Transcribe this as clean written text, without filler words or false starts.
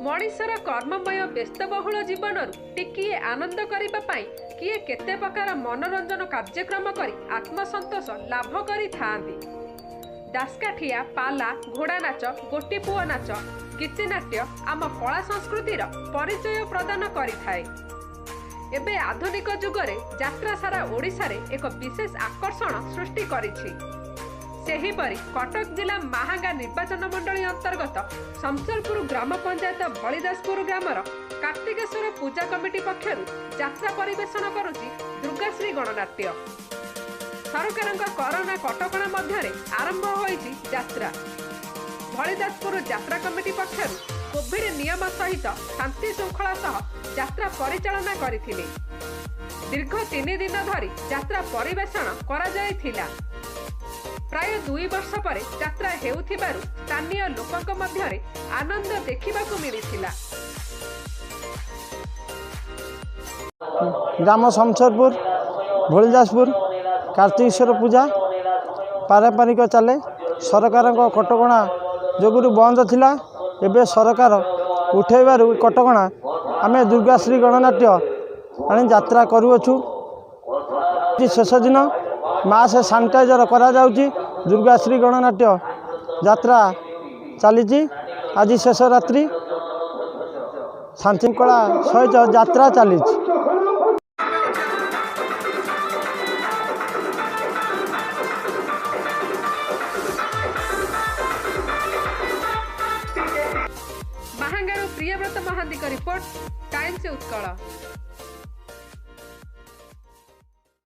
मଣିषर कर्ममय व्यस्तबहुल जीवन टिकिए आनंद करने किए केते प्रकार मनोरंजन कार्यक्रम करी आत्मसंतोष लाभ करी थांती। दासकाठिया, पाला, घोड़ा नाच, गोटीपुओ नाच, गीतिनाट्य आम कला संस्कृतिर परिचय प्रदान करिथाए। एबे आधुनिक जुगरे यात्रा सारा ओडिशा रे एक विशेष आकर्षण सृष्टि करिछि। सेहीपरि कटक जिला महांगा निर्वाचन मंडली अंतर्गत शमशेरपुर ग्राम पंचायत बलिदासपुर ग्रामर कार्तिकेश्वर पूजा कमिटी पक्षरु यात्रा परिवेषण करुछि दुर्गाश्री गणनाट्य। सरकारक कोरोना कटकणा मध्यरे आरंभ होइछि यात्रा। बलिदासपुर यात्रा कमिटी पक्षरु कोविड नियम सहित शांति श्रृंखला सह यात्रा परिचालना करिथिले। दीर्घ 3 दिन धरी यात्रा परिवेषण करा जायथिला। प्राय 2 वर्ष पर यात्रा हेउथिबारु स्थानीय लोकक मध्यरे आनंद देखिबाकू मिलिथिला। ग्राम शमशेरपुर बलिदासपुर कार्तिकेश्वर पूजा पारंपरिक चले। सरकार कटकणा जोगुरु बंद थिला, एबे सरकार उठेबारु कटकणा आमे दुर्गाश्री गणनाट्य आनी यात्रा करूछु। शेष दिन मास सानिटाइजर करा जाउची। दुर्गाश्री गणनाट्य यात्रा चली। आज शेष रात्रि शांतिकला सहित यात्रा चली। महांगारू प्रियव्रत महांती का रिपोर्ट, टाइम्स उत्कल।